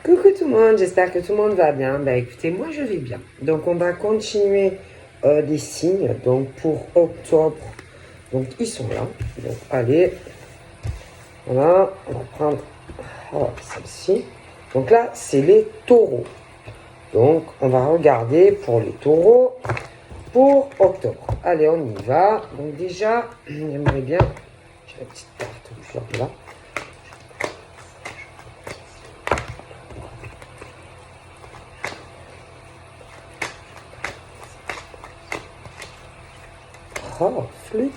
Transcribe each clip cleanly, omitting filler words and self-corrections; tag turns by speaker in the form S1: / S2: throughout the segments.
S1: Coucou tout le monde, j'espère que tout le monde va bien. Ben écoutez, moi je vais bien. Donc on va continuer les signes. Donc pour octobre, donc ils sont là. Donc allez, voilà, on va prendre celle-ci. Donc là, c'est les taureaux. Donc on va regarder pour les taureaux pour octobre. Allez, on y va. Donc déjà, j'aimerais bien, j'ai la petite carte là. Oh, flûte.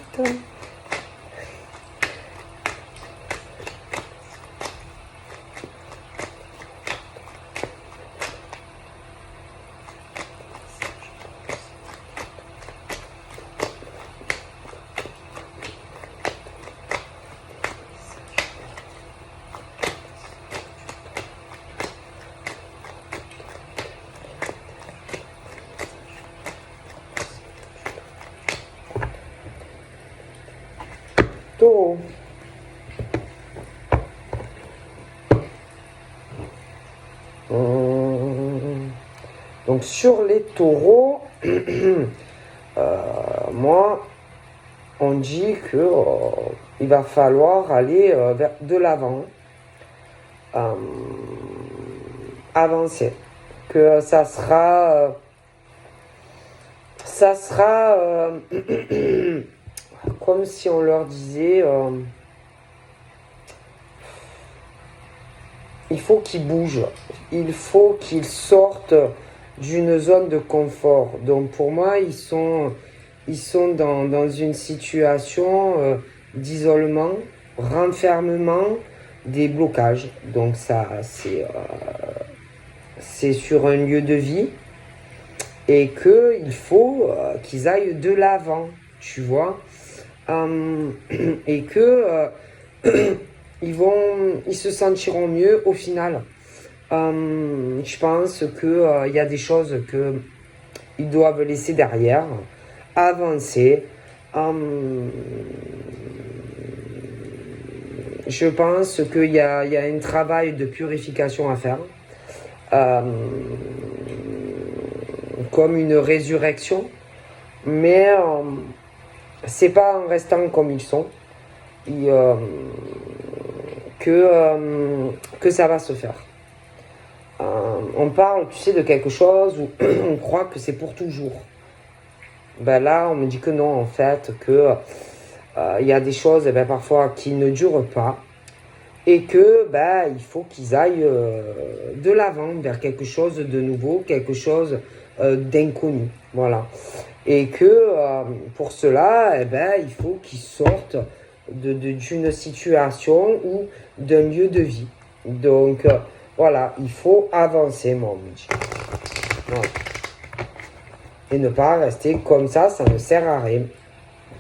S1: Taureau. Donc sur les taureaux, moi, on dit que il va falloir aller vers de l'avant, avancer, que ça sera comme si on leur disait il faut qu'ils bougent, il faut qu'ils sortent d'une zone de confort. Donc pour moi, ils sont dans une situation d'isolement, renfermement, des blocages. Donc ça, c'est sur un lieu de vie et qu'il faut qu'ils aillent de l'avant, tu vois. Et que ils se sentiront mieux au final. Je pense qu'il y a des choses qu'ils doivent laisser derrière, avancer. Je pense qu'il y a un travail de purification à faire, comme une résurrection, mais c'est pas en restant comme ils sont que ça va se faire. On parle, tu sais, de quelque chose où on croit que c'est pour toujours. Ben là, on me dit que non, en fait, que y a des choses, parfois, qui ne durent pas, et que il faut qu'ils aillent de l'avant vers quelque chose de nouveau, quelque chose d'inconnu, voilà. Et que pour cela, il faut qu'ils sortent d'une situation ou d'un lieu de vie. Donc voilà, il faut avancer, mon ami. Voilà. Et ne pas rester comme ça ne sert à rien,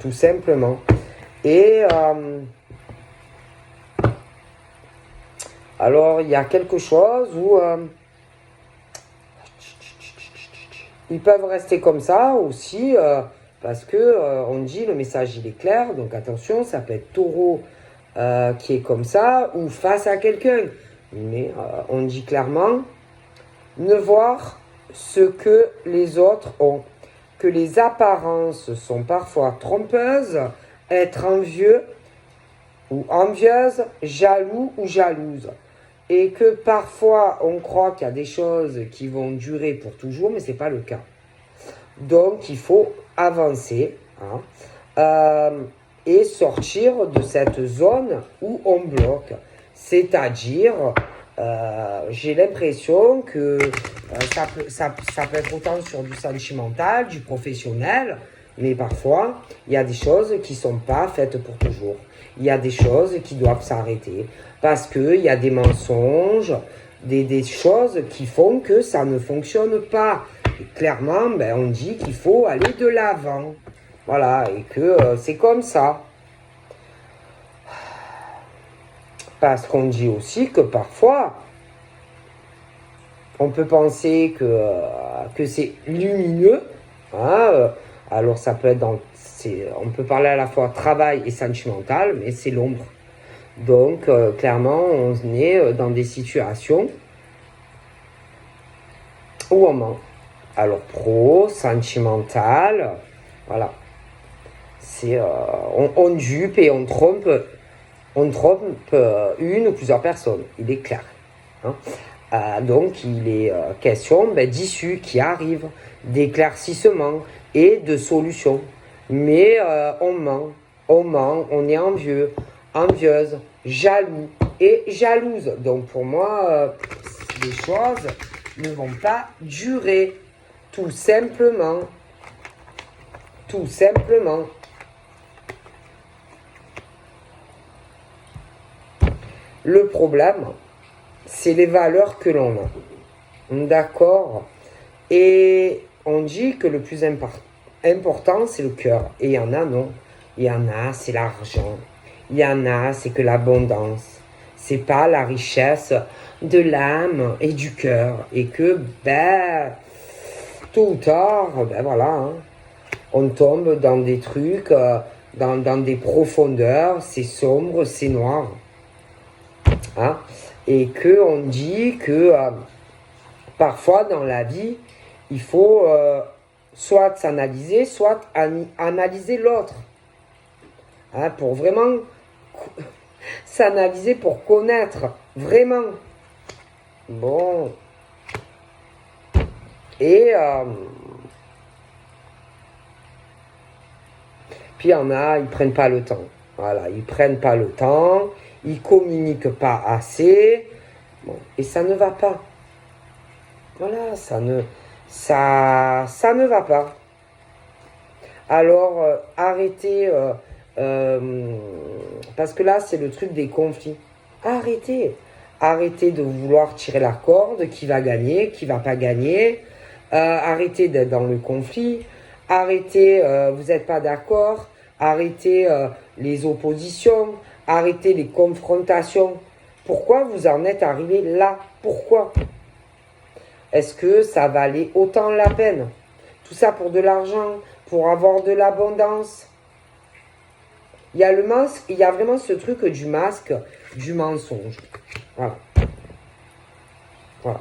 S1: tout simplement. Et alors, il y a quelque chose où ils peuvent rester comme ça aussi, parce que on dit le message il est clair, donc attention, ça peut être taureau qui est comme ça, ou face à quelqu'un. Mais on dit clairement, ne voir ce que les autres ont, que les apparences sont parfois trompeuses, être envieux ou envieuse, jaloux ou jalouse. Et que parfois on croit qu'il y a des choses qui vont durer pour toujours, mais ce n'est pas le cas. Donc il faut avancer et sortir de cette zone où on bloque. C'est-à-dire, j'ai l'impression que ça peut être autant sur du sentimental, du professionnel, mais parfois, il y a des choses qui ne sont pas faites pour toujours. Il y a des choses qui doivent s'arrêter parce qu'il y a des mensonges, des choses qui font que ça ne fonctionne pas. Et clairement, on dit qu'il faut aller de l'avant. Voilà, et que c'est comme ça. Parce qu'on dit aussi que parfois, on peut penser que c'est lumineux. Alors ça peut être on peut parler à la fois travail et sentimental, mais c'est l'ombre. Donc clairement, on est dans des situations ou on ment. Alors pro, sentimental, voilà. C'est on dupe et on trompe une ou plusieurs personnes, il est clair. Hein. Donc il est question d'issues qui arrivent, d'éclaircissements et de solutions. Mais on ment, on est envieux, envieuse, jaloux et jalouse. Donc pour moi, les choses ne vont pas durer. Tout simplement. Tout simplement. Le problème, c'est les valeurs que l'on a. D'accord? Et on dit que le plus important, c'est le cœur. Et il y en a, non. Il y en a, c'est l'argent. Il y en a, c'est que l'abondance. C'est pas la richesse de l'âme et du cœur. Et que, tôt ou tard, voilà, hein, on tombe dans des trucs, dans des profondeurs, c'est sombre, c'est noir. Hein, et qu'on dit que parfois dans la vie, il faut soit s'analyser, soit analyser l'autre. Hein, pour vraiment s'analyser, pour connaître vraiment. Bon. Et puis il y en a, ils prennent pas le temps. Voilà, ils prennent pas le temps, ils communiquent pas assez. Bon, et ça ne va pas. Voilà, ça ne va pas. Alors, arrêtez, parce que là, c'est le truc des conflits. Arrêtez de vouloir tirer la corde, qui va gagner, qui va pas gagner. Arrêtez d'être dans le conflit. Arrêtez, vous n'êtes pas d'accord. Arrêtez les oppositions. Arrêtez les confrontations. Pourquoi vous en êtes arrivé là? Pourquoi? Est-ce que ça valait autant la peine? Tout ça pour de l'argent, pour avoir de l'abondance. Il y a le masque, il y a vraiment ce truc du masque, du mensonge. Voilà. Voilà.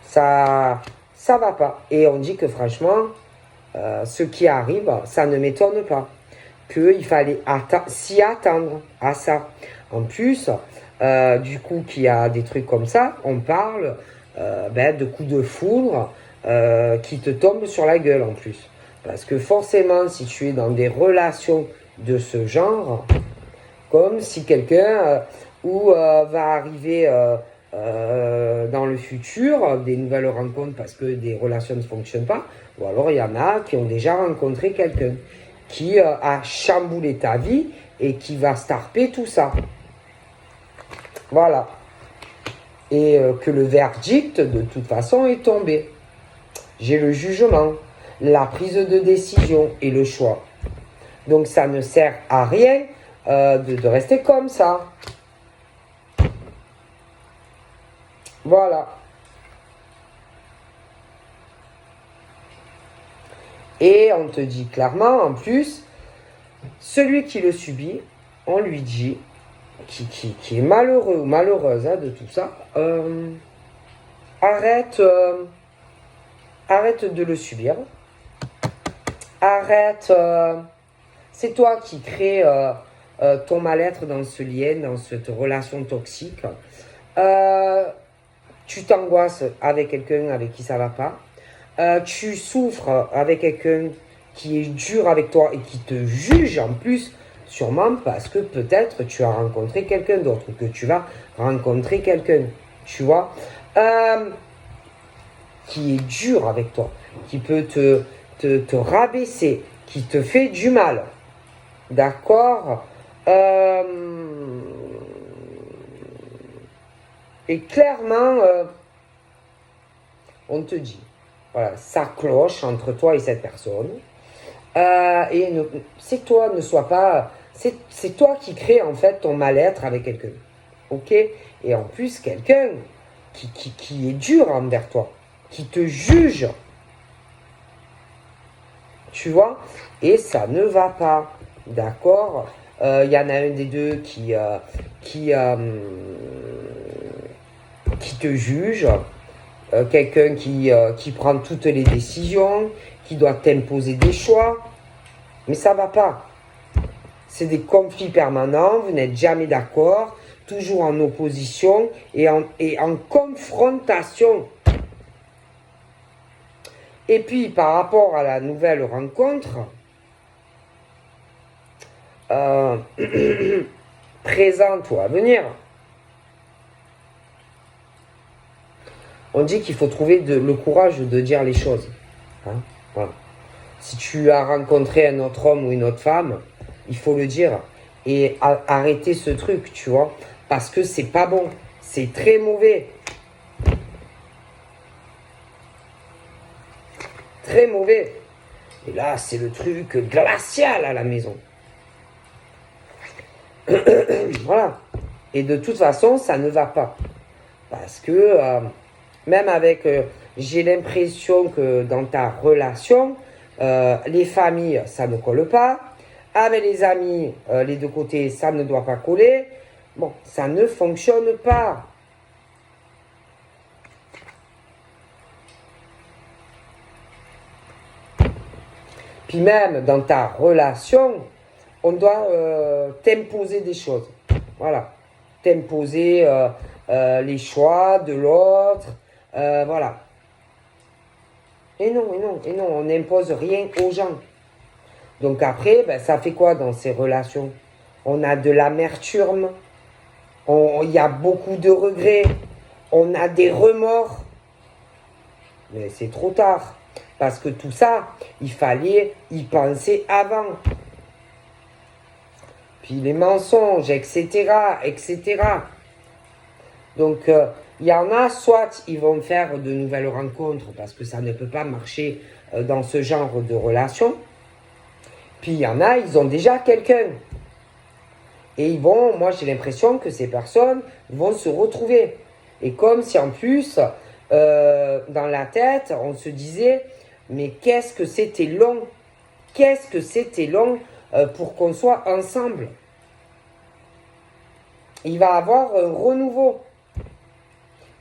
S1: Ça va pas. Et on dit que franchement, ce qui arrive, ça ne m'étonne pas. Qu'il fallait s'y attendre à ça. En plus, du coup, qu'il y a des trucs comme ça, on parle de coups de foudre qui te tombent sur la gueule en plus. Parce que forcément, si tu es dans des relations de ce genre, comme si quelqu'un va arriver dans le futur, des nouvelles rencontres parce que des relations ne fonctionnent pas, ou alors il y en a qui ont déjà rencontré quelqu'un qui a chamboulé ta vie et qui va starper tout ça. Voilà. Et que le verdict, de toute façon, est tombé. J'ai le jugement, la prise de décision et le choix. Donc ça ne sert à rien de rester comme ça. Voilà. Et on te dit clairement, en plus, celui qui le subit, on lui dit, qui est malheureux ou malheureuse de tout ça, arrête de le subir. Arrête. C'est toi qui crée ton mal-être dans ce lien, dans cette relation toxique. Tu t'angoisses avec quelqu'un avec qui ça va pas. Tu souffres avec quelqu'un qui est dur avec toi et qui te juge en plus, sûrement parce que peut-être tu as rencontré quelqu'un d'autre ou que tu vas rencontrer quelqu'un, tu vois, qui est dur avec toi, qui peut te rabaisser, qui te fait du mal. D'accord? Et clairement, on te dit, voilà, ça cloche entre toi et cette personne. Et c'est toi, ne sois pas... C'est toi qui crée en fait ton mal-être avec quelqu'un. Ok? Et en plus, quelqu'un qui est dur envers toi, qui te juge. Tu vois? Et ça ne va pas. D'accord? Il y en a un des deux qui te juge quelqu'un qui prend toutes les décisions, qui doit t'imposer des choix. Mais ça va pas. C'est des conflits permanents, vous n'êtes jamais d'accord, toujours en opposition et en confrontation. Et puis, par rapport à la nouvelle rencontre, présente ou à venir, on dit qu'il faut trouver le courage de dire les choses. Hein, voilà. Si tu as rencontré un autre homme ou une autre femme, il faut le dire. Et arrêter ce truc, tu vois. Parce que c'est pas bon. C'est très mauvais. Très mauvais. Et là, c'est le truc glacial à la maison. Voilà. Et de toute façon, ça ne va pas. Parce que même avec... j'ai l'impression que dans ta relation, les familles, ça ne colle pas. Avec les amis, les deux côtés, ça ne doit pas coller. Bon, ça ne fonctionne pas. Puis même dans ta relation, on doit t'imposer des choses. Voilà. T'imposer les choix de l'autre. Voilà. Et non, on n'impose rien aux gens. Donc après, ben, ça fait quoi dans ces relations? On a de l'amertume, il y a beaucoup de regrets, on a des remords. Mais c'est trop tard. Parce que tout ça, il fallait y penser avant. Puis les mensonges, etc., etc. Donc, il y en a, soit ils vont faire de nouvelles rencontres parce que ça ne peut pas marcher dans ce genre de relation. Puis il y en a, ils ont déjà quelqu'un. Et ils vont, moi j'ai l'impression que ces personnes vont se retrouver. Et comme si en plus, dans la tête, on se disait, mais qu'est-ce que c'était long. Qu'est-ce que c'était long pour qu'on soit ensemble. Il va y avoir un renouveau.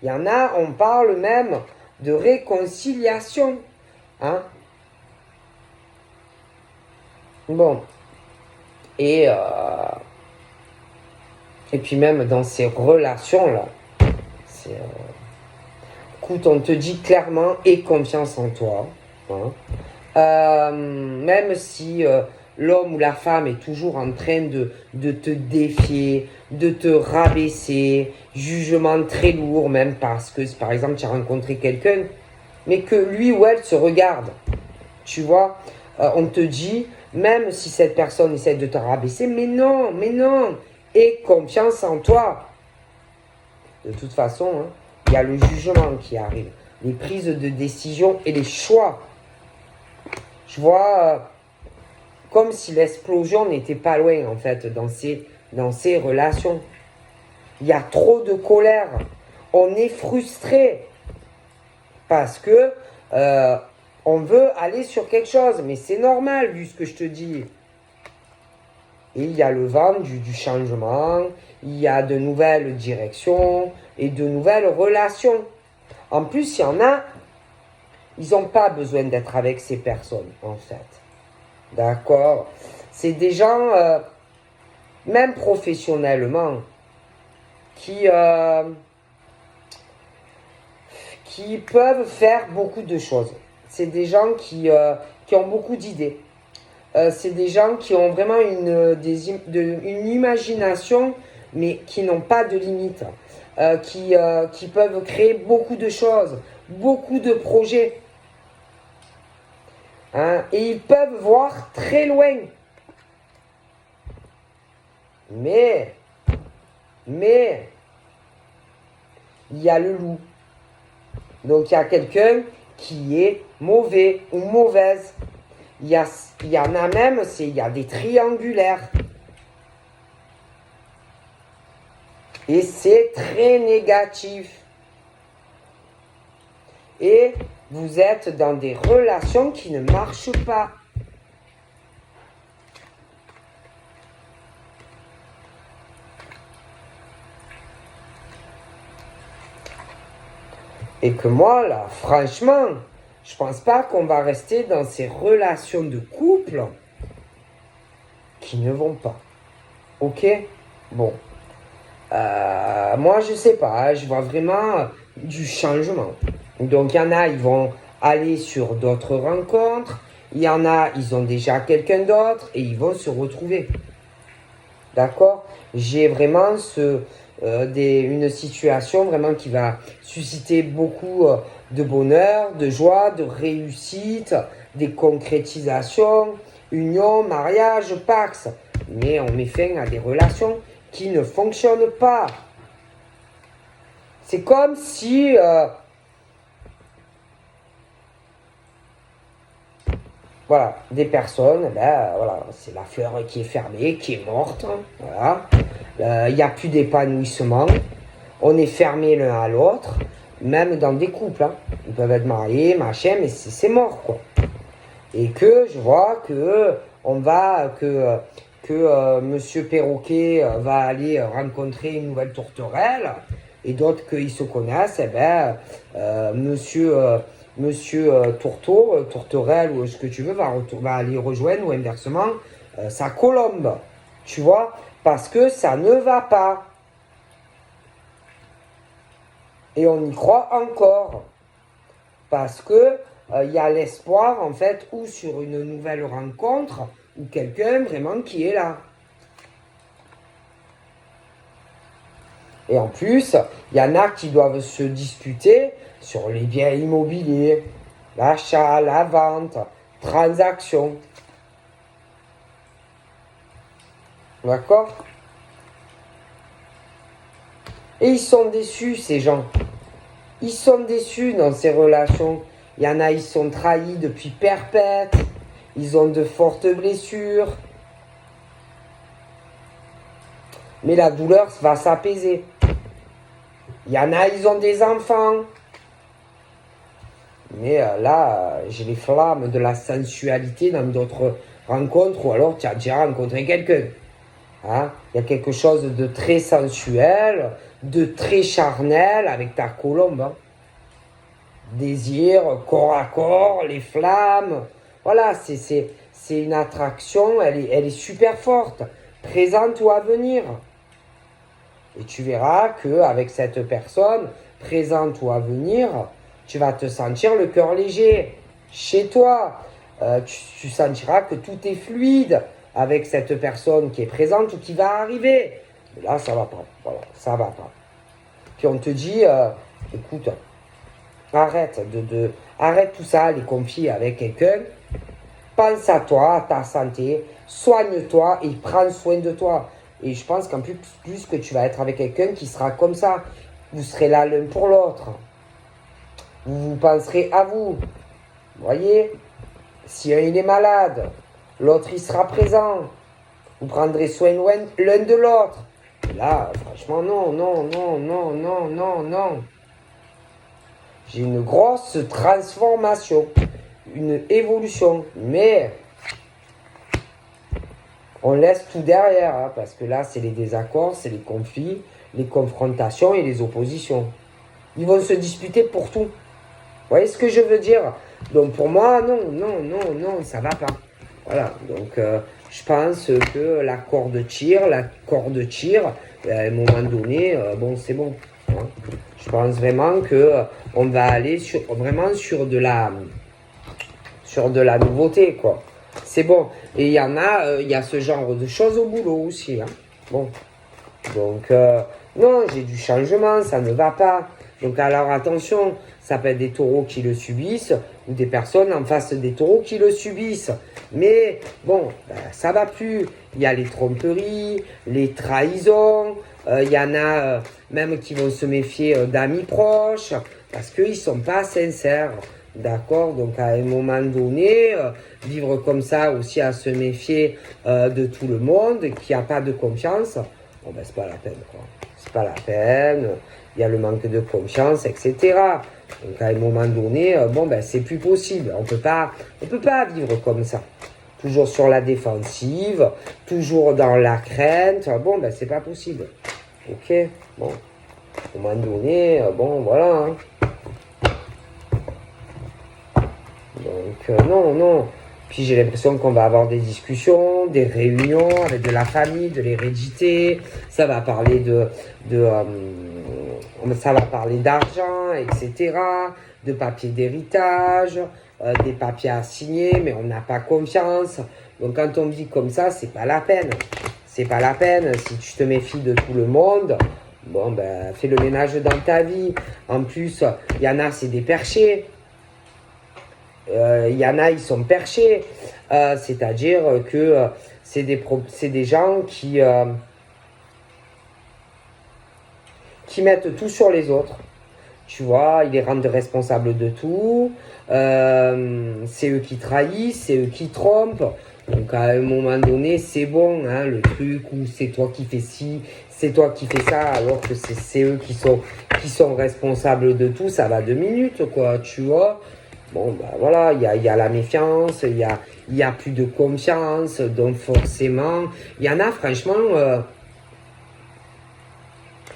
S1: Il y en a, on parle même de réconciliation. Hein? Bon. Et puis même dans ces relations-là, écoute, on te dit clairement, aie confiance en toi. Hein? Même si l'homme ou la femme est toujours en train de te défier, de te rabaisser, jugement très lourd, même parce que, par exemple, tu as rencontré quelqu'un, mais que lui ou elle se regarde. Tu vois, on te dit, même si cette personne essaie de te rabaisser, mais non, aie confiance en toi. De toute façon, hein, il y a le jugement qui arrive, les prises de décision et les choix. Je vois comme si l'explosion n'était pas loin, en fait, dans ces relations. Il y a trop de colère. On est frustré parce que on veut aller sur quelque chose, mais c'est normal vu ce que je te dis. Et il y a le vent du changement, il y a de nouvelles directions et de nouvelles relations. En plus, il y en a, ils n'ont pas besoin d'être avec ces personnes, en fait. D'accord? C'est des gens, même professionnellement, qui peuvent faire beaucoup de choses. C'est des gens qui ont beaucoup d'idées. C'est des gens qui ont vraiment une imagination, mais qui n'ont pas de limite. Qui peuvent créer beaucoup de choses, beaucoup de projets. Hein, et ils peuvent voir très loin. Mais, il y a le loup. Donc, il y a quelqu'un qui est mauvais ou mauvaise. Il y en a même, il y a des triangulaires. Et c'est très négatif. Et vous êtes dans des relations qui ne marchent pas. Et que moi, là, franchement, je pense pas qu'on va rester dans ces relations de couple qui ne vont pas. Ok? Bon. Moi, je sais pas, je vois vraiment du changement. Donc, il y en a, ils vont aller sur d'autres rencontres. Il y en a, ils ont déjà quelqu'un d'autre et ils vont se retrouver. D'accord? J'ai vraiment une situation vraiment qui va susciter beaucoup de bonheur, de joie, de réussite, des concrétisations, union, mariage, pax. Mais on met fin à des relations qui ne fonctionnent pas. C'est comme si voilà, des personnes, ben, voilà, c'est la fleur qui est fermée, qui est morte. Voilà. Il n'y a plus d'épanouissement. On est fermé l'un à l'autre, même dans des couples. Hein. Ils peuvent être mariés, machin, mais c'est mort, quoi. Et que je vois que Monsieur Perroquet va aller rencontrer une nouvelle tourterelle, et d'autres qu'ils se connaissent, eh ben, Monsieur Tourteau, Tourterelle ou ce que tu veux, va aller rejoindre ou inversement sa colombe. Tu vois? Parce que ça ne va pas. Et on y croit encore. Parce que y a l'espoir, en fait, ou sur une nouvelle rencontre, ou quelqu'un vraiment qui est là. Et en plus, il y en a qui doivent se disputer sur les biens immobiliers, l'achat, la vente, transaction. D'accord? Et ils sont déçus, ces gens. Ils sont déçus dans ces relations. Il y en a, ils sont trahis depuis perpète. Ils ont de fortes blessures. Mais la douleur va s'apaiser. Il y en a, ils ont des enfants. Mais là, j'ai les flammes de la sensualité dans d'autres rencontres. Ou alors, tu as déjà rencontré quelqu'un. Hein? Il y a quelque chose de très sensuel, de très charnel avec ta colombe. Hein? Désir, corps à corps, les flammes. Voilà, c'est une attraction, elle est super forte, présente ou à venir. Et tu verras qu'avec cette personne, présente ou à venir, tu vas te sentir le cœur léger. Chez toi, tu sentiras que tout est fluide avec cette personne qui est présente ou qui va arriver. Mais là, ça va pas. Voilà, ça va pas. Puis on te dit, écoute, arrête arrête tout ça, les conflits avec quelqu'un. Pense à toi, à ta santé, soigne-toi et prends soin de toi. Et je pense qu'en plus que tu vas être avec quelqu'un qui sera comme ça. Vous serez là l'un pour l'autre. Vous penserez à vous. Vous voyez? Si un il est malade, l'autre il sera présent. Vous prendrez soin l'un de l'autre. Là, franchement, non. J'ai une grosse transformation, une évolution. Mais on laisse tout derrière, hein, parce que là, c'est les désaccords, c'est les conflits, les confrontations et les oppositions. Ils vont se disputer pour tout. Vous voyez ce que je veux dire? Donc pour moi, non, ça va pas. Voilà, donc je pense que la corde tire, à un moment donné, bon, c'est bon. Hein. Je pense vraiment que on va aller vraiment sur de la nouveauté, quoi. C'est bon. Et il y en a, il y a ce genre de choses au boulot aussi. Hein. Bon. Donc, non, j'ai du changement, ça ne va pas. Donc, alors attention, ça peut être des taureaux qui le subissent ou des personnes en face des taureaux qui le subissent. Mais bon, ça va plus. Il y a les tromperies, les trahisons. Il y en a même qui vont se méfier d'amis proches parce qu'ils ne sont pas sincères. D'accord? Donc, à un moment donné, vivre comme ça aussi à se méfier de tout le monde, qui n'a pas de confiance, bon, ben, c'est pas la peine, quoi. C'est pas la peine. Il y a le manque de confiance, etc. Donc, à un moment donné, bon, ben, c'est plus possible. On peut pas vivre comme ça. Toujours sur la défensive, toujours dans la crainte. Bon, ben, c'est pas possible. Ok? Bon. À un moment donné, bon, voilà, hein. non, non. Puis j'ai l'impression qu'on va avoir des discussions, des réunions avec de la famille, de l'hérédité. Ça va parler ça va parler d'argent, etc. De papiers d'héritage, des papiers à signer, mais on n'a pas confiance. Donc quand on vit comme ça, c'est pas la peine. C'est pas la peine. Si tu te méfies de tout le monde, bon ben fais le ménage dans ta vie. En plus, il y en a, c'est des perchés. Il y en a, ils sont perchés. C'est-à-dire que c'est des gens qui mettent tout sur les autres. Tu vois, ils les rendent responsables de tout. C'est eux qui trahissent, c'est eux qui trompent. Donc à un moment donné, c'est bon, hein, le truc où c'est toi qui fais ci, c'est toi qui fais ça, alors que c'est eux qui sont responsables de tout, ça va 2 minutes, quoi, tu vois. Bon, bah voilà, il y a la méfiance, il y a plus de confiance, donc forcément, il y en a, franchement,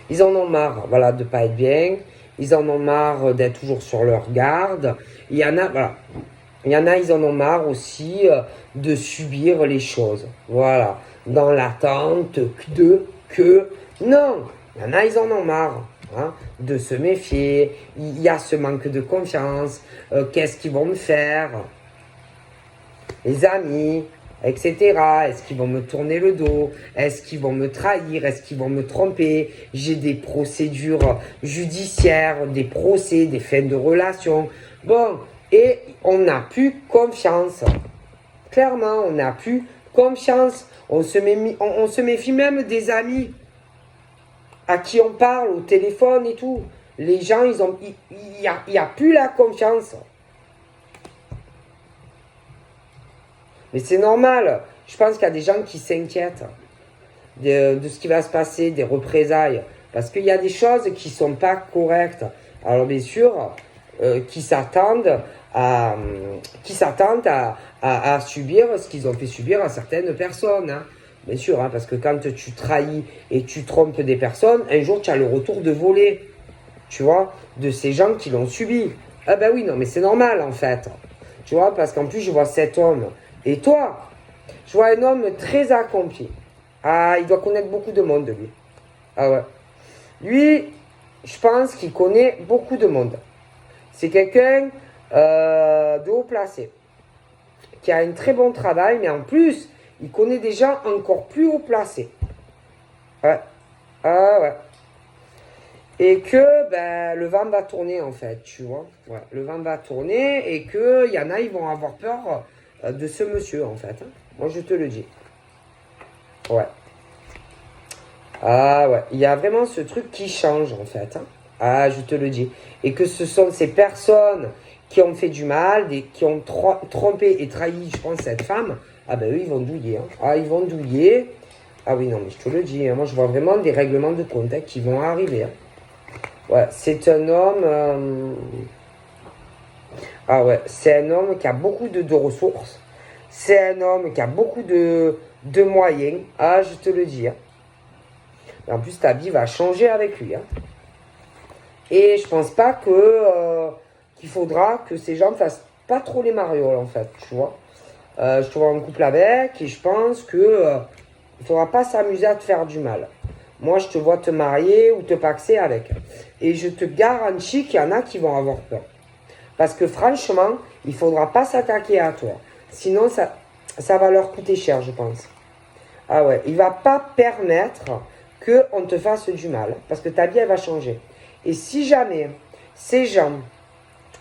S1: ils en ont marre, voilà, de pas être bien, ils en ont marre d'être toujours sur leur garde, il y en a, voilà, il y en a, ils en ont marre aussi de subir les choses, voilà, dans l'attente non, il y en a, ils en ont marre. Hein, de se méfier, il y a ce manque de confiance, qu'est-ce qu'ils vont me faire, les amis, etc. Est-ce qu'ils vont me tourner le dos, est-ce qu'ils vont me trahir, est-ce qu'ils vont me tromper, j'ai des procédures judiciaires, des procès, des fins de relations, bon, et on n'a plus confiance, clairement, on n'a plus confiance, on se méfie même des amis à qui on parle au téléphone et tout. Les gens, il y a plus la confiance. Mais c'est normal. Je pense qu'il y a des gens qui s'inquiètent de ce qui va se passer, des représailles. Parce qu'il y a des choses qui ne sont pas correctes. Alors bien sûr, qui s'attendent à subir ce qu'ils ont fait subir à certaines personnes. Hein. Bien sûr, hein, parce que quand tu trahis et tu trompes des personnes, un jour tu as le retour de volée, tu vois, de ces gens qui l'ont subi. Ah ben oui, non, mais c'est normal en fait. Tu vois, parce qu'en plus je vois cet homme. Et toi, je vois un homme très accompli. Ah, il doit connaître beaucoup de monde, lui. Ah ouais. Lui, je pense qu'il connaît beaucoup de monde. C'est quelqu'un de haut placé, qui a un très bon travail, mais en plus, il connaît des gens encore plus haut placés. Ouais. Ah ouais. Et que ben, le vent va tourner en fait, tu vois. Ouais. Le vent va tourner et qu'il y en a, ils vont avoir peur de ce monsieur en fait. Hein. Moi, je te le dis. Ouais. Ah ouais. Il y a vraiment ce truc qui change en fait. Hein. Ah, je te le dis. Et que ce sont ces personnes qui ont fait du mal, qui ont trompé et trahi, je pense, cette femme. Ah ben eux, ils vont douiller. Hein. Ah, ils vont douiller. Ah oui, non, mais je te le dis. Hein. Moi, je vois vraiment des règlements de compte qui vont arriver. Hein. Ouais, c'est un homme... Ah ouais, c'est un homme qui a beaucoup de ressources. C'est un homme qui a beaucoup de moyens. Ah, je te le dis. Hein. En plus, ta vie va changer avec lui. Hein. Et je pense pas qu'il faudra que ces gens fassent pas trop les marioles, en fait, tu vois. Je te vois en couple avec et je pense que il faudra pas s'amuser à te faire du mal. Moi, je te vois te marier ou te paxer avec. Et je te garantis qu'il y en a qui vont avoir peur. Parce que franchement, il faudra pas s'attaquer à toi. Sinon, ça va leur coûter cher, je pense. Ah ouais, il va pas permettre qu'on te fasse du mal. Parce que ta vie, elle va changer. Et si jamais ces gens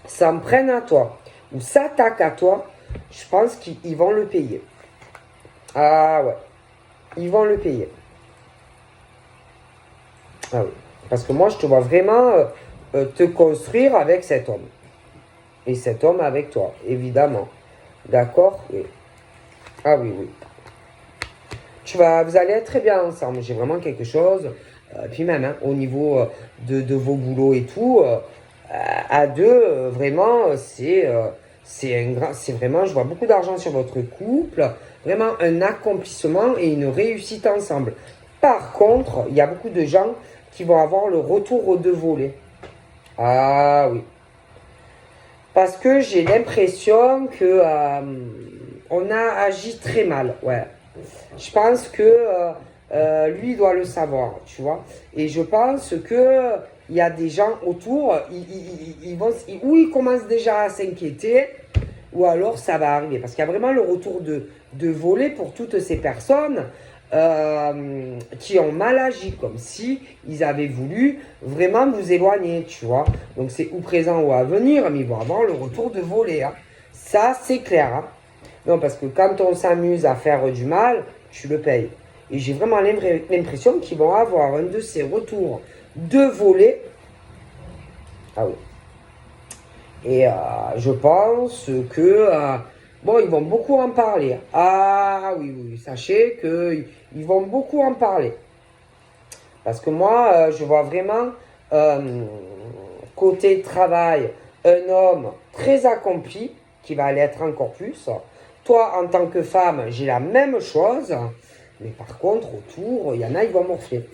S1: s'en prennent à toi ou s'attaquent à toi, je pense qu'ils vont le payer. Ah ouais, ils vont le payer. Ah oui, parce que moi, je te vois vraiment te construire avec cet homme. Et cet homme avec toi, évidemment. D'accord? Oui. Ah oui, oui. Vous allez être très bien ensemble. J'ai vraiment quelque chose. Puis même, hein, au niveau de vos boulots et tout, à deux, vraiment, c'est vraiment, je vois beaucoup d'argent sur votre couple. Vraiment un accomplissement et une réussite ensemble. Par contre, il y a beaucoup de gens qui vont avoir le retour aux deux volets. Ah oui. Parce que j'ai l'impression que on a agi très mal, ouais. Je pense que lui doit le savoir, tu vois. Et je pense que il y a des gens autour, où ils commencent déjà à s'inquiéter, ou alors ça va arriver. Parce qu'il y a vraiment le retour de voler pour toutes ces personnes qui ont mal agi, comme si ils avaient voulu vraiment vous éloigner, tu vois. Donc c'est ou présent ou à venir, mais ils vont avoir le retour de voler. Hein. Ça, c'est clair. Hein. Non, parce que quand on s'amuse à faire du mal, tu le payes. Et j'ai vraiment l'impression qu'ils vont avoir un de ces retours de voler. Ah oui. Et je pense que, bon, ils vont beaucoup en parler. Ah oui, oui, sachez qu'ils vont beaucoup en parler. Parce que moi, je vois vraiment, côté travail, un homme très accompli, qui va l'être encore plus. Toi, en tant que femme, j'ai la même chose. Mais par contre, autour, il y en a, ils vont morfler.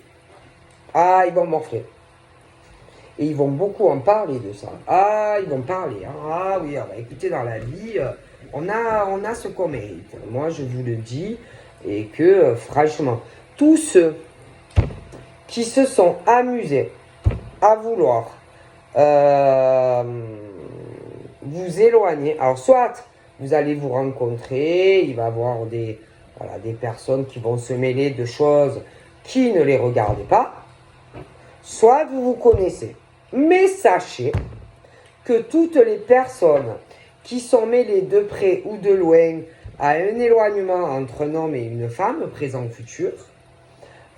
S1: Ah, ils vont morfler. Et ils vont beaucoup en parler de ça. Ah, ils vont parler. Hein. Ah oui, bah, écoutez, dans la vie, on a ce qu'on mérite. Moi, je vous le dis. Et que, franchement, tous ceux qui se sont amusés à vouloir vous éloigner, alors soit vous allez vous rencontrer, il va y avoir des personnes qui vont se mêler de choses qui ne les regardent pas, soit vous vous connaissez. Mais sachez que toutes les personnes qui sont mêlées de près ou de loin à un éloignement entre un homme et une femme, présent ou futur,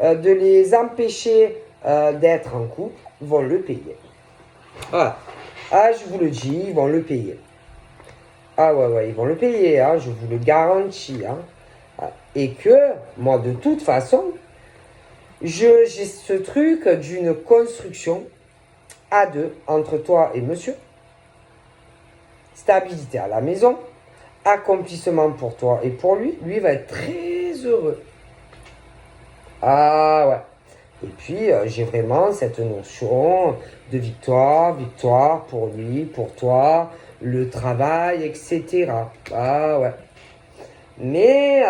S1: de les empêcher d'être en couple, vont le payer. Voilà. Ah, je vous le dis, ils vont le payer. Ah ouais, ils vont le payer, hein, je vous le garantis. Hein. Et que, moi, de toute façon, j'ai ce truc d'une construction à deux entre toi et monsieur. Stabilité à la maison, accomplissement pour toi et pour lui. Lui va être très heureux. Ah ouais. Et puis, j'ai vraiment cette notion de victoire pour lui, pour toi, le travail, etc. Ah ouais. Mais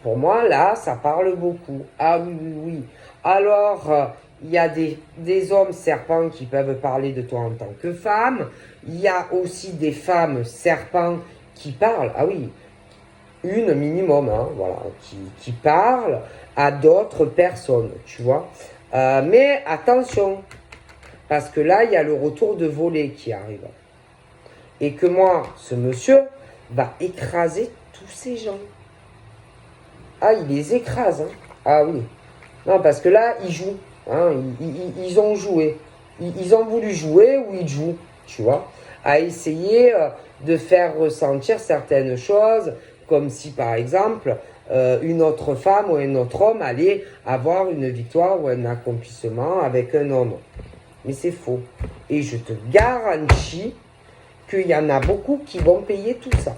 S1: pour moi, là, ça parle beaucoup. Ah oui, oui, oui. Alors, il y a des hommes serpents qui peuvent parler de toi en tant que femme. Il y a aussi des femmes serpents qui parlent. Ah oui, une minimum, hein, voilà, qui parle à d'autres personnes, tu vois. Mais attention, parce que là, il y a le retour de volée qui arrive. Et que moi, ce monsieur va écraser tous ces gens. Ah, il les écrase. Hein. Ah oui. Non, parce que là, ils jouent. Hein, ils ont joué. Ils ont voulu jouer ou ils jouent, tu vois, à essayer de faire ressentir certaines choses, comme si, par exemple, une autre femme ou un autre homme allait avoir une victoire ou un accomplissement avec un homme. Mais c'est faux. Et je te garantis qu'il y en a beaucoup qui vont payer tout ça.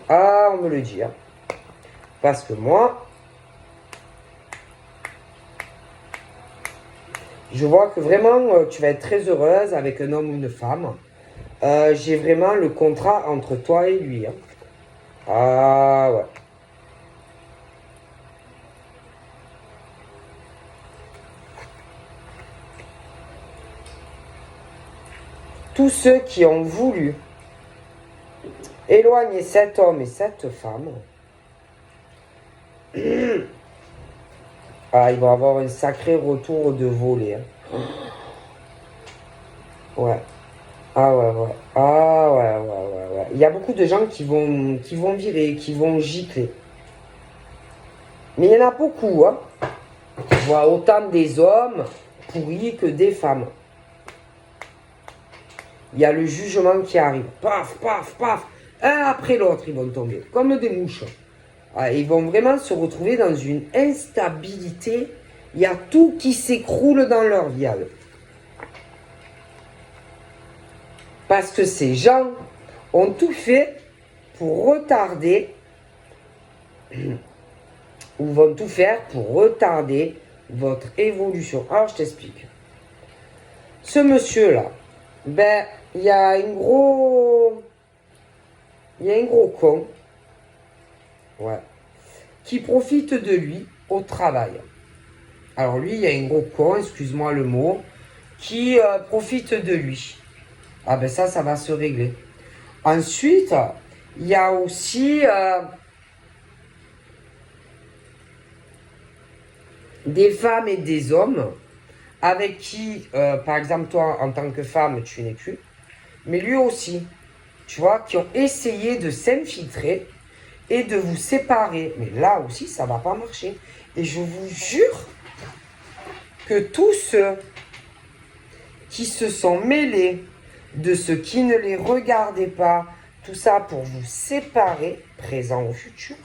S1: Ah, on me le dit. Hein. Parce que moi, je vois que vraiment, tu vas être très heureuse avec un homme ou une femme. J'ai vraiment le contrat entre toi et lui. Hein. Ah ouais. Tous ceux qui ont voulu éloigner cet homme et cette femme, ah, ils vont avoir un sacré retour de volée. Hein. Ouais. Ah ouais. Ah ouais. Il y a beaucoup de gens qui vont virer, qui vont gicler. Mais il y en a beaucoup, hein. Je vois autant des hommes pourris que des femmes. Il y a le jugement qui arrive. Paf. Un après l'autre, ils vont tomber. Comme des mouches. Ah, ils vont vraiment se retrouver dans une instabilité. Il y a tout qui s'écroule dans leur vie à eux. Parce que ces gens ont tout fait pour retarder, ou vont tout faire pour retarder votre évolution. Alors, je t'explique. Ce monsieur-là, Ben, il y a un gros... Il y a un gros con. Ouais. Qui profite de lui au travail. Alors lui, il y a un gros con, excuse-moi le mot, qui profite de lui. Ah ben ça va se régler. Ensuite, il y a aussi des femmes et des hommes avec qui, par exemple, toi, en tant que femme, tu n'es plus, mais lui aussi, tu vois, qui ont essayé de s'infiltrer et de vous séparer. Mais là aussi, ça va pas marcher. Et je vous jure que tous ceux qui se sont mêlés de ce qui ne les regardait pas, tout ça pour vous séparer, présent ou futur,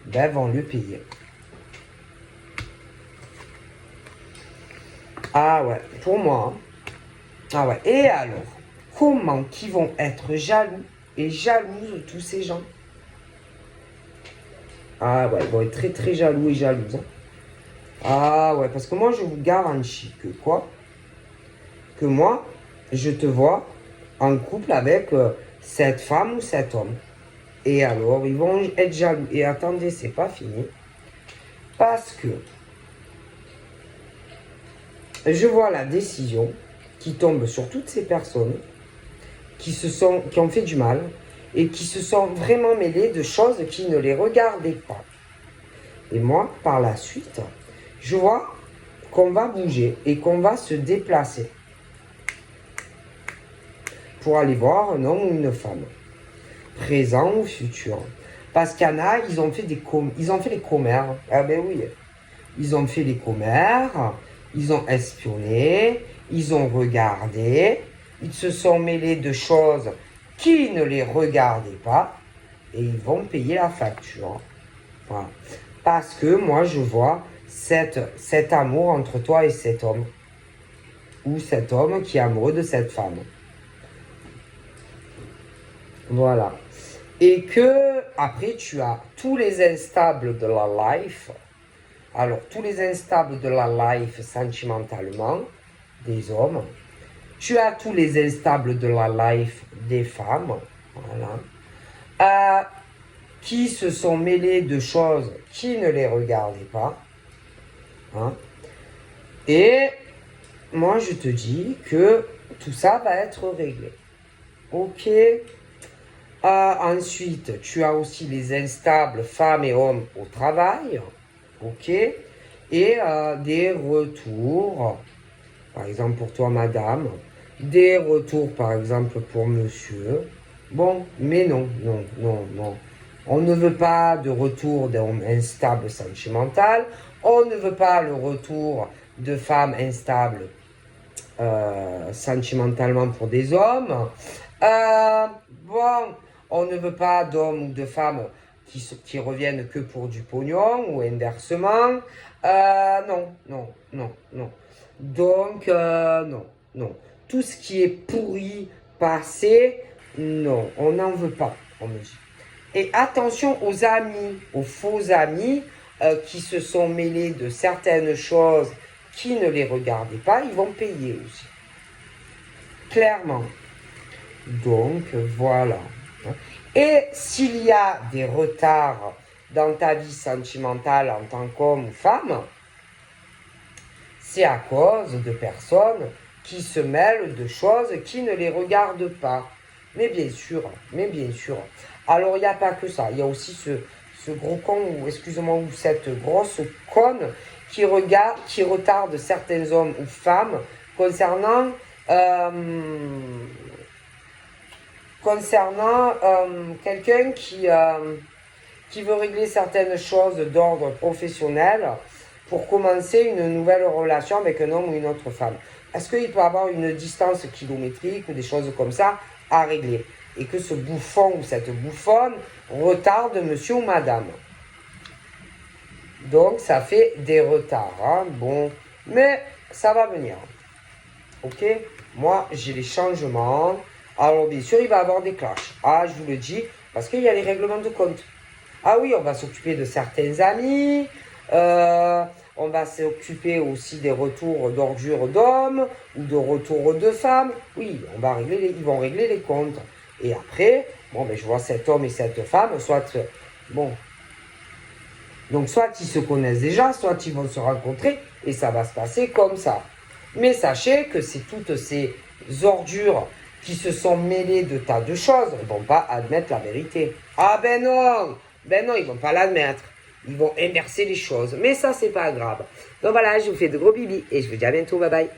S1: ben vont le payer. Ah ouais, pour moi. Ah ouais, et alors, comment qu'ils vont être jaloux et jalouses tous ces gens? Ah ouais, ils vont être très très jaloux et jalouses. Hein. Ah ouais, parce que moi je vous garantis que quoi? Que moi, je te vois en couple avec cette femme ou cet homme. Et alors, ils vont être jaloux. Et attendez, c'est pas fini. Parce que je vois la décision qui tombe sur toutes ces personnes qui ont fait du mal et qui se sont vraiment mêlées de choses qui ne les regardaient pas. Et moi, par la suite, je vois qu'on va bouger et qu'on va se déplacer pour aller voir un homme ou une femme, présent ou futur. Parce qu'il y en a, ils ont fait les commères. Ah ben oui, ils ont fait les commères, ils ont espionné, ils ont regardé, ils se sont mêlés de choses qui ne les regardaient pas et ils vont payer la facture. Voilà. Parce que moi, je vois cet amour entre toi et cet homme. Ou cet homme qui est amoureux de cette femme. Voilà. Et que, après, tu as tous les instables de la life. Alors, tous les instables de la life sentimentalement, des hommes. Tu as tous les instables de la life des femmes. Voilà. Qui se sont mêlés de choses qui ne les regardaient pas. Hein. Et moi, je te dis que tout ça va être réglé. Ok. Ensuite, tu as aussi les instables femmes et hommes au travail. Ok. Et des retours, par exemple pour toi, madame. Des retours, par exemple, pour monsieur. Bon, mais non, non, non, non. On ne veut pas de retour d'homme instable sentimental. On ne veut pas le retour de femmes instables sentimentalement pour des hommes. Bon, on ne veut pas d'hommes ou de femmes qui reviennent que pour du pognon ou inversement. Non, non, non, non. Donc, non, non. Tout ce qui est pourri, passé, non, on n'en veut pas, on me dit. Et attention aux amis, aux faux amis qui se sont mêlés de certaines choses qui ne les regardaient pas, ils vont payer aussi. Clairement. Donc, voilà. Et s'il y a des retards dans ta vie sentimentale en tant qu'homme ou femme, c'est à cause de personnes qui se mêlent de choses qui ne les regardent pas. Mais bien sûr, mais bien sûr. Alors, il n'y a pas que ça. Il y a aussi ce gros con, ou excusez-moi, ou cette grosse conne qui retarde certains hommes ou femmes concernant quelqu'un qui veut régler certaines choses d'ordre professionnel pour commencer une nouvelle relation avec un homme ou une autre femme. Est-ce qu'il peut avoir une distance kilométrique ou des choses comme ça à régler? Et que ce bouffon ou cette bouffonne retarde monsieur ou madame. Donc, ça fait des retards. Hein? Bon, mais ça va venir. Ok? Moi, j'ai les changements. Alors, bien sûr, il va y avoir des clashs. Ah, je vous le dis, parce qu'il y a les règlements de compte. Ah oui, on va s'occuper de certains amis. on va s'occuper aussi des retours d'ordures d'hommes ou de retours de femmes. Oui, ils vont régler les comptes. Et après, bon, ben, je vois cet homme et cette femme, soit, bon, donc soit ils se connaissent déjà, soit ils vont se rencontrer, et ça va se passer comme ça. Mais sachez que c'est toutes ces ordures qui se sont mêlées de tas de choses, ils ne vont pas admettre la vérité. Ah ben non, ils ne vont pas l'admettre. Ils vont inverser les choses. Mais ça, c'est pas grave. Donc voilà, je vous fais de gros bibis et je vous dis à bientôt, bye bye.